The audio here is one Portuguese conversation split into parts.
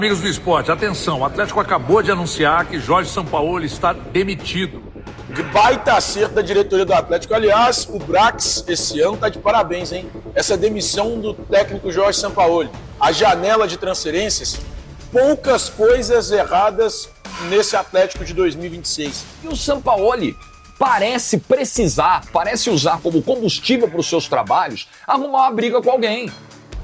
Amigos do esporte, atenção, o Atlético acabou de anunciar que Jorge Sampaoli está demitido. De baita acerto da diretoria do Atlético. Aliás, o Brax esse ano tá de parabéns, hein? Essa demissão do técnico Jorge Sampaoli. A janela de transferências, poucas coisas erradas nesse Atlético de 2026. E o Sampaoli parece usar como combustível para os seus trabalhos, arrumar uma briga com alguém.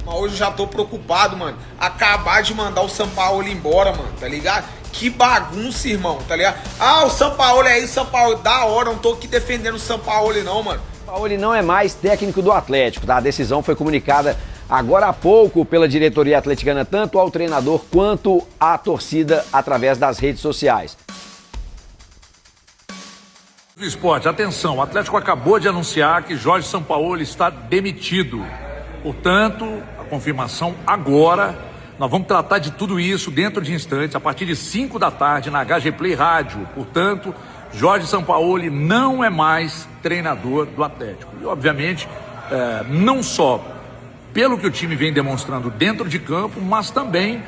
Mas hoje eu já tô preocupado, mano. Acabar de mandar o Sampaoli embora, mano, tá ligado? Que bagunça, irmão, tá ligado? Ah, o Sampaoli é isso, Sampaoli, da hora, não tô aqui defendendo o Sampaoli não, mano. Sampaoli não é mais técnico do Atlético, tá? A decisão foi comunicada agora há pouco pela diretoria atleticana, tanto ao treinador quanto à torcida através das redes sociais. Do esporte, atenção, o Atlético acabou de anunciar que Jorge Sampaoli está demitido. Portanto, a confirmação agora. Nós vamos tratar de tudo isso dentro de instantes, a partir de 5 da tarde na HG Play Rádio. Portanto, Jorge Sampaoli não é mais treinador do Atlético. E, obviamente, não só pelo que o time vem demonstrando dentro de campo, mas também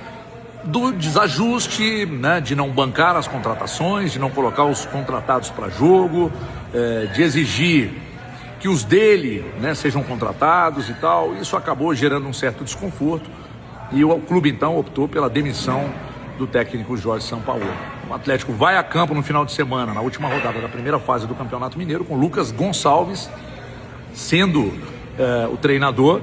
do desajuste, né, de não bancar as contratações, de não colocar os contratados para jogo, de exigir que os dele, né, sejam contratados e tal. Isso acabou gerando um certo desconforto. E o clube, então, optou pela demissão do técnico Jorge Sampaoli. O Atlético vai a campo no final de semana, na última rodada da primeira fase do Campeonato Mineiro, com Lucas Gonçalves sendo o treinador,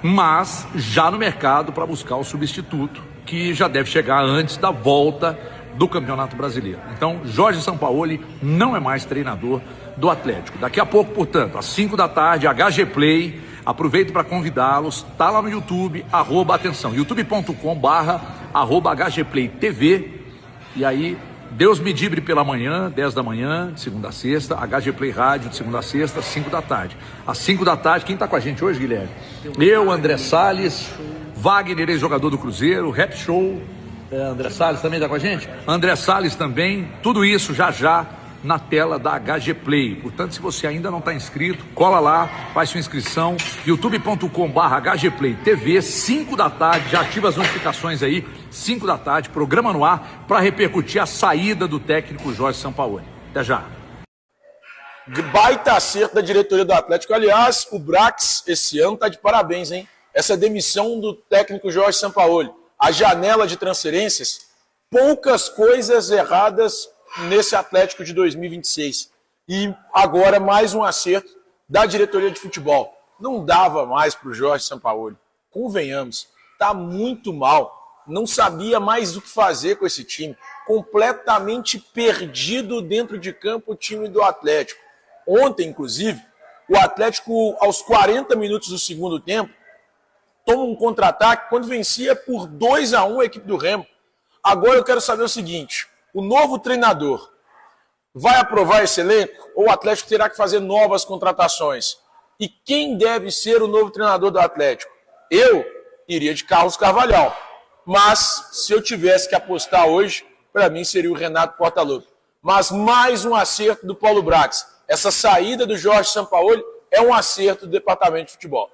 mas já no mercado para buscar o substituto, que já deve chegar antes da volta do Campeonato Brasileiro. Então, Jorge Sampaoli não é mais treinador do Atlético. Daqui a pouco, portanto, às 5 da tarde, HG Play. Aproveito para convidá-los, tá lá no YouTube, atenção, youtube.com/HGPlayTV. E aí, Deus me livre pela manhã, 10 da manhã, de segunda a sexta, HG Play Rádio, de segunda a sexta, 5 da tarde. Às 5 da tarde, quem tá com a gente hoje, Guilherme? Eu, André Salles, Wagner, ex-jogador do Cruzeiro, Rap Show, André Salles também tá com a gente? André Salles também, tudo isso já na tela da HG Play. Portanto, se você ainda não está inscrito, cola lá, faz sua inscrição, youtube.com/HGPlayTV, 5 da tarde, já ativa as notificações aí, 5 da tarde, programa no ar, para repercutir a saída do técnico Jorge Sampaoli. Até já. De baita acerto da diretoria do Atlético. Aliás, o Brax esse ano tá de parabéns, hein? Essa demissão do técnico Jorge Sampaoli. A janela de transferências, poucas coisas erradas nesse Atlético de 2026. E agora mais um acerto da diretoria de futebol. Não dava mais para o Jorge Sampaoli. Convenhamos, tá muito mal. Não sabia mais o que fazer com esse time. Completamente perdido dentro de campo o time do Atlético. Ontem, inclusive, o Atlético, aos 40 minutos do segundo tempo, toma um contra-ataque quando vencia por 2-1 a equipe do Remo. Agora eu quero saber o seguinte: o novo treinador vai aprovar esse elenco ou o Atlético terá que fazer novas contratações? E quem deve ser o novo treinador do Atlético? Eu iria de Carlos Carvalhal, mas se eu tivesse que apostar hoje, para mim seria o Renato Portaluppi. Mas mais um acerto do Paulo Brax. Essa saída do Jorge Sampaoli é um acerto do departamento de futebol.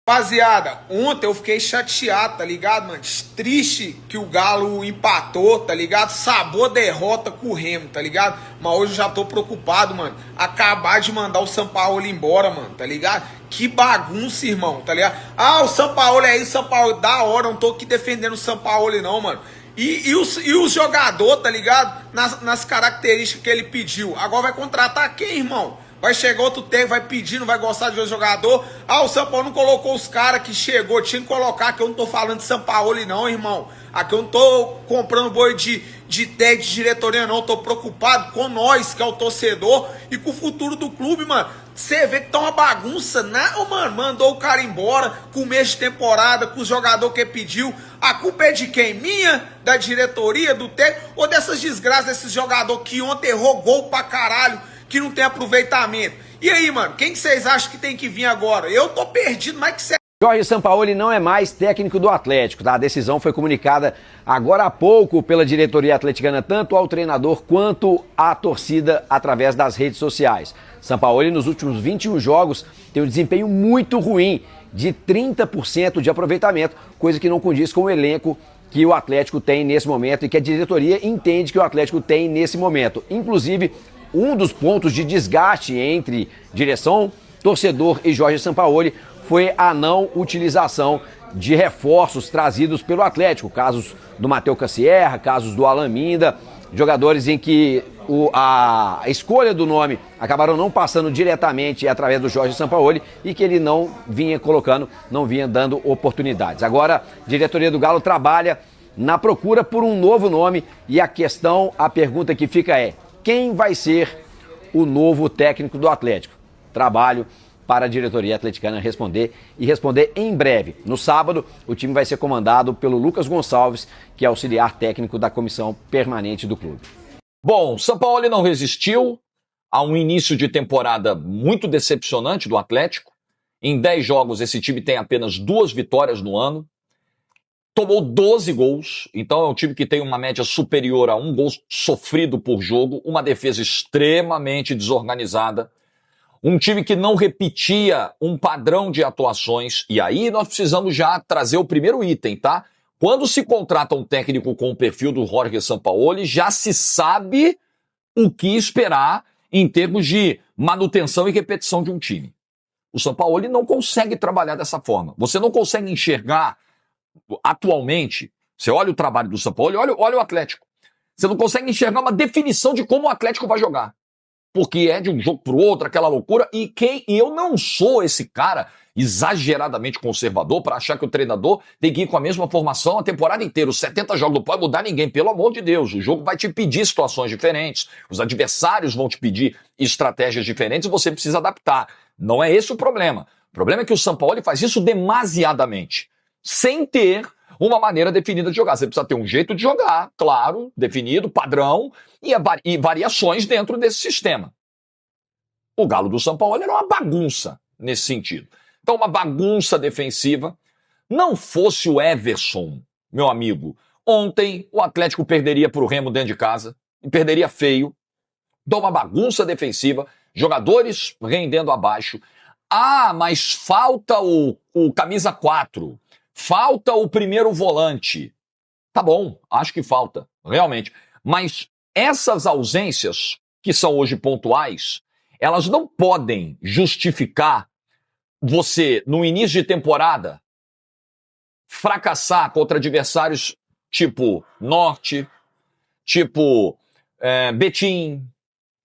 Rapaziada, ontem eu fiquei chateado, tá ligado, mano? Triste que o Galo empatou, tá ligado? Sabor derrota com o Remo, tá ligado? Mas hoje eu já tô preocupado, mano. Acabar de mandar o Sampaoli embora, mano, tá ligado? Que bagunça, irmão, tá ligado? Ah, o Sampaoli é isso, Sampaoli, da hora, não tô aqui defendendo o Sampaoli não, mano. E o jogador, tá ligado? Nas características que ele pediu. Agora vai contratar quem, irmão? Vai chegar outro tempo, vai pedir, não vai gostar de ver o jogador. Ah, o Sampaoli não colocou os caras que chegou, tinha que colocar, que eu não tô falando de Sampaoli não, irmão. Aqui eu não tô comprando boi de diretoria não, eu tô preocupado com nós, que é o torcedor, e com o futuro do clube, mano. Você vê que tá uma bagunça, né? Ô, mano, mandou o cara embora com o mês de temporada, com o jogador que pediu. A culpa é de quem? Minha? Da diretoria, do técnico? Ou dessas desgraças desses jogadores que ontem errou gol pra caralho, que não tem aproveitamento? E aí, mano, quem que vocês acham que tem que vir agora? Eu tô perdido, mas que você... Jorge Sampaoli não é mais técnico do Atlético, tá? A decisão foi comunicada agora há pouco pela diretoria atleticana, tanto ao treinador quanto à torcida através das redes sociais. Sampaoli, nos últimos 21 jogos, tem um desempenho muito ruim, de 30% de aproveitamento, coisa que não condiz com o elenco que o Atlético tem nesse momento e que a diretoria entende que o Atlético tem nesse momento. Inclusive, um dos pontos de desgaste entre direção, torcedor e Jorge Sampaoli foi a não utilização de reforços trazidos pelo Atlético. Casos do Matheus Cassierra, casos do Alan Minda, jogadores em que a escolha do nome acabaram não passando diretamente através do Jorge Sampaoli e que ele não vinha colocando, não vinha dando oportunidades. Agora, a diretoria do Galo trabalha na procura por um novo nome e a pergunta que fica é: quem vai ser o novo técnico do Atlético? Trabalho para a diretoria atleticana responder e responder em breve. No sábado, o time vai ser comandado pelo Lucas Gonçalves, que é auxiliar técnico da comissão permanente do clube. Bom, Sampaoli não resistiu a um início de temporada muito decepcionante do Atlético. Em 10 jogos, esse time tem apenas 2 vitórias no ano. Tomou 12 gols, então é um time que tem uma média superior a 1 gol sofrido por jogo, uma defesa extremamente desorganizada, um time que não repetia um padrão de atuações. E aí nós precisamos já trazer o primeiro item, tá? Quando se contrata um técnico com o perfil do Jorge Sampaoli, já se sabe o que esperar em termos de manutenção e repetição de um time. O Sampaoli não consegue trabalhar dessa forma. Você não consegue enxergar atualmente, você olha o trabalho do Sampaoli, olha o Atlético. Você não consegue enxergar uma definição de como o Atlético vai jogar. Porque é de um jogo pro outro, aquela loucura. E eu não sou esse cara exageradamente conservador para achar que o treinador tem que ir com a mesma formação a temporada inteira. Os 70 jogos não pode mudar ninguém, pelo amor de Deus. O jogo vai te pedir situações diferentes, os adversários vão te pedir estratégias diferentes e você precisa adaptar. Não é esse o problema. O problema é que o Sampaoli faz isso demasiadamente, sem ter uma maneira definida de jogar. Você precisa ter um jeito de jogar, claro, definido, padrão, e variações dentro desse sistema. O Galo do Sampaoli era uma bagunça nesse sentido. Então, uma bagunça defensiva. Não fosse o Everson, meu amigo, ontem o Atlético perderia para o Remo dentro de casa, e perderia feio. Então, uma bagunça defensiva, jogadores rendendo abaixo. Ah, mas falta o camisa 4, falta o primeiro volante. Tá bom, acho que falta, realmente. Mas essas ausências, que são hoje pontuais, elas não podem justificar você, no início de temporada, fracassar contra adversários tipo Norte, tipo Betim,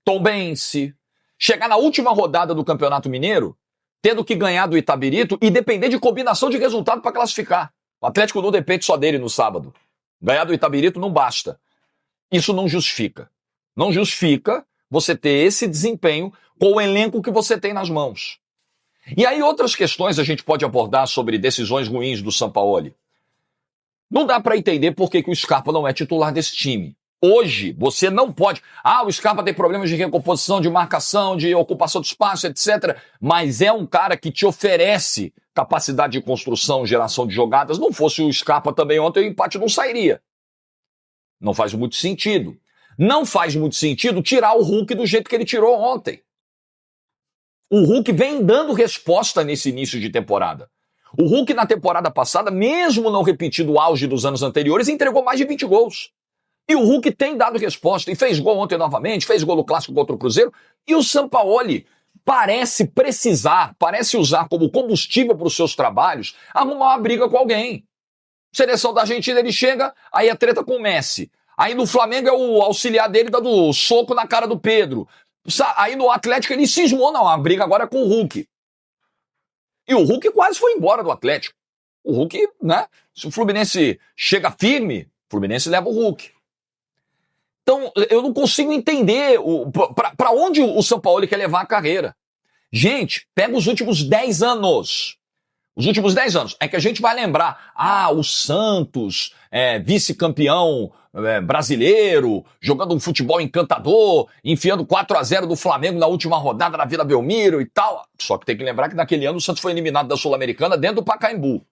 Tombense, chegar na última rodada do Campeonato Mineiro, tendo que ganhar do Itabirito e depender de combinação de resultado para classificar. O Atlético não depende só dele no sábado. Ganhar do Itabirito não basta. Isso não justifica. Não justifica você ter esse desempenho com o elenco que você tem nas mãos. E aí outras questões a gente pode abordar sobre decisões ruins do Sampaoli. Não dá para entender por que o Scarpa não é titular desse time. Hoje, você não pode... o Scarpa tem problemas de recomposição, de marcação, de ocupação de espaço, etc. Mas é um cara que te oferece capacidade de construção, geração de jogadas. Não fosse o Scarpa também ontem, o empate não sairia. Não faz muito sentido. Não faz muito sentido tirar o Hulk do jeito que ele tirou ontem. O Hulk vem dando resposta nesse início de temporada. O Hulk na temporada passada, mesmo não repetindo o auge dos anos anteriores, entregou mais de 20 gols. E o Hulk tem dado resposta e fez gol ontem novamente, fez gol no clássico contra o Cruzeiro. E o Sampaoli parece usar como combustível para os seus trabalhos, arrumar uma briga com alguém. Seleção da Argentina, ele chega, aí é treta com o Messi. Aí no Flamengo é o auxiliar dele dando soco na cara do Pedro. Aí no Atlético ele cismou, não, a briga agora é com o Hulk. E o Hulk quase foi embora do Atlético. O Hulk, né? Se o Fluminense chega firme, o Fluminense leva o Hulk. Então, eu não consigo entender para onde o Sampaoli quer levar a carreira. Gente, pega os últimos 10 anos. Os últimos 10 anos. É que a gente vai lembrar, o Santos, vice-campeão brasileiro, jogando um futebol encantador, enfiando 4-0 do Flamengo na última rodada na Vila Belmiro e tal. Só que tem que lembrar que naquele ano o Santos foi eliminado da Sul-Americana dentro do Pacaembu,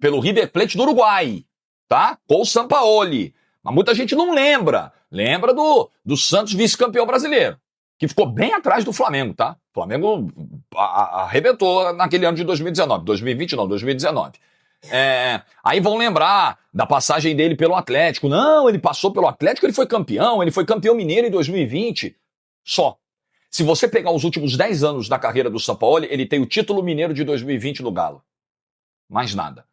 pelo River Plate do Uruguai, tá? Com o Sampaoli. Mas muita gente não lembra. Lembra do Santos vice-campeão brasileiro, que ficou bem atrás do Flamengo, tá? O Flamengo arrebentou naquele ano de 2019. 2020 não, 2019. Aí vão lembrar da passagem dele pelo Atlético. Não, ele passou pelo Atlético, ele foi campeão mineiro em 2020. Só. Se você pegar os últimos 10 anos da carreira do Sampaoli, ele tem o título mineiro de 2020 no Galo. Mais nada.